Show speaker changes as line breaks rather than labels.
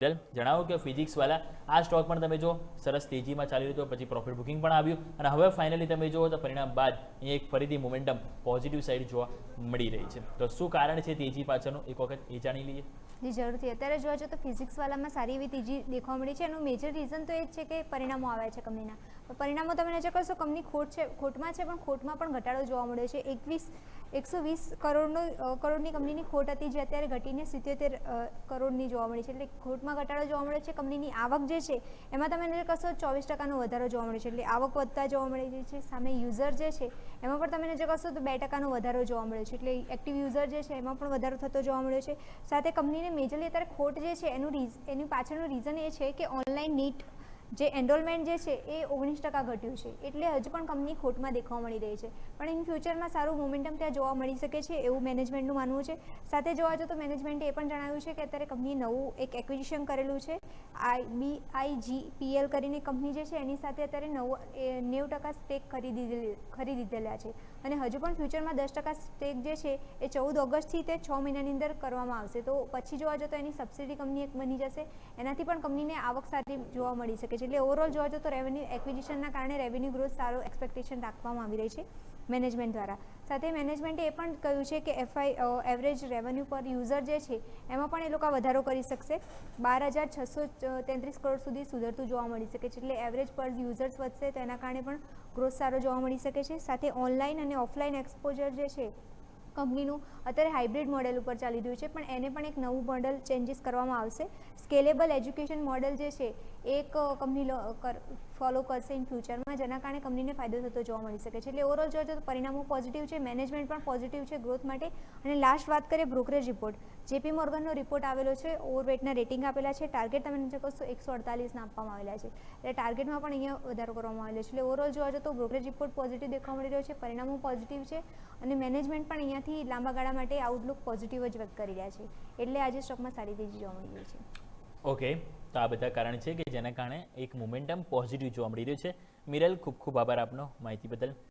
જણાવો કે ફિઝિક્સવાળા આ સ્ટોક પણ તમે જો સરસ તેજીમાં ચાલી રહ્યો હતો, પછી પ્રોફિટ બુકિંગ પણ આવ્યું અને હવે ફાઇનલી તમે જુઓ તો પરિણામ બાદ અહીંયા એક ફરીથી મોમેન્ટમ પોઝિટિવ સાઈડ જોવા મળી રહી છે. તો શું કારણ છે તેજી પાછળનું એક વખત એ જાણી લઈએ.
જી જરૂરથી. અત્યારે જોવા જઈએ તો ફિઝિક્સવાળામાં સારી એવી તેજી દેખવા મળી છે. એનું મેજર રીઝન તો એ જ છે કે પરિણામો આવ્યા છે કંપનીના. પરિણામો તમે નજર કરશો, કંપની ખોટમાં છે, પણ ખોટમાં પણ ઘટાડો જોવા મળ્યો છે. 120 કરોડની કંપનીની ખોટ હતી, જે અત્યારે ઘટીને 77 કરોડની જોવા મળી છે. એટલે ખોટમાં ઘટાડો જોવા મળે છે. કંપનીની આવક જે છે એમાં તમે નજર કરશો 24% વધારો જોવા મળે છે. એટલે આવક વધતા જોવા મળી રહી છે. સામે યુઝર જે છે એમાં પણ તમે નજર કરશો તો 2% વધારો જોવા મળ્યો છે. એટલે એક્ટિવ યુઝર જે છે એમાં પણ વધારો થતો જોવા મળ્યો છે. સાથે કંપનીને મેજરલી અત્યારે ખોટ જે છે એની પાછળનું રીઝન એ છે કે ઓનલાઈન નીટ જે એનરોલમેન્ટ જે છે એ 19% ઘટ્યું છે. એટલે હજુ પણ કંપની ખોટમાં દેખવા મળી રહી છે. પણ ઇન ફ્યુચરમાં સારું મોમેન્ટમ ત્યાં જોવા મળી શકે છે એવું મેનેજમેન્ટનું માનવું છે. સાથે જોવા જઈએ તો મેનેજમેન્ટે એ પણ જણાવ્યું છે કે અત્યારે કંપનીએ નવું એક એક્વિઝિશન કરેલું છે. BIGPL કરીને કંપની જે છે એની સાથે અત્યારે 90% સ્ટેક ખરીદેલા છે. અને હજુ પણ ફ્યુચરમાં 10% સ્ટેક જે છે એ 14 ઓગસ્ટથી તે 6 મહિનાની અંદર કરવામાં આવશે. તો પછી જોવા જઈએ તો એની સબસિડી કંપની એક બની જશે. એનાથી પણ કંપનીને આવક સારી જોવા મળી શકે છે. એટલે ઓવરઓલ જોવા જઈએ તો રેવન્યુ એક્વિઝિશનના કારણે રેવન્યુ ગ્રોથ સારો એક્સપેક્ટેશન રાખવામાં આવી રહી છે મેનેજમેન્ટ દ્વારા. સાથે મેનેજમેન્ટે એ પણ કહ્યું છે કે એવરેજ રેવન્યુ પર યુઝર જે છે એમાં પણ એ લોકો વધારો કરી શકશે. 12,633 કરોડ સુધી સુધરતું જોવા મળી શકે છે. એટલે એવરેજ પર યુઝર્સ વધશે તો એના કારણે પણ ગ્રોથ સારો જોવા મળી શકે છે. સાથે ઓનલાઈન અને ઓફલાઈન એક્સપોઝર જે છે કંપનીનું અત્યારે હાઇબ્રિડ મોડેલ ઉપર ચાલી રહ્યું છે, પણ એને પણ એક નવું મોડેલ ચેન્જીસ કરવામાં આવશે. સ્કેલેબલ એજ્યુકેશન મોડેલ જે છે એક કંપની ફોલો કરશે ઇન ફ્યુચરમાં, જેના કારણે કંપનીને ફાયદો થતો જોવા મળી શકે છે. એટલે ઓવરઓલ જોઈએ તો પરિણામો પોઝિટિવ છે, મેનેજમેન્ટ પણ પોઝિટિવ છે ગ્રોથ માટે. અને લાસ્ટ વાત કરીએ બ્રોકરેજ રિપોર્ટ, JP મોર્ગનનો રિપોર્ટ આવેલો છે. ઓવરવેટના રેટિંગ આપેલા છે. ટાર્ગેટ તમે નજર કરશો 148 આપવામાં આવેલા છે. એટલે ટાર્ગેટમાં પણ અહીંયા વધારો કરવામાં આવેલો છે. એટલે ઓવરઓલ જોવા જઈએ તો બ્રોકરેજ રિપોર્ટ પોઝિટિવ દેખવા મળી રહ્યો છે, પરિણામો પોઝિટિવ છે અને મેનેજમેન્ટ પણ અહીંયાથી લાંબા ગાળા માટે આઉટલુક પોઝિટિવ જ વ્યક્ત કરી રહ્યા છે. એટલે આજે સ્ટોકમાં સારી તેજી જોવા મળી રહી છે.
ઓકે, તો આ બધા કારણ છે કે જેના કારણે એક મોમેન્ટમ પોઝિટિવ જોવા મળી રહ્યું છે. મિરલ, ખૂબ ખૂબ આભાર આપનો માહિતી બદલ.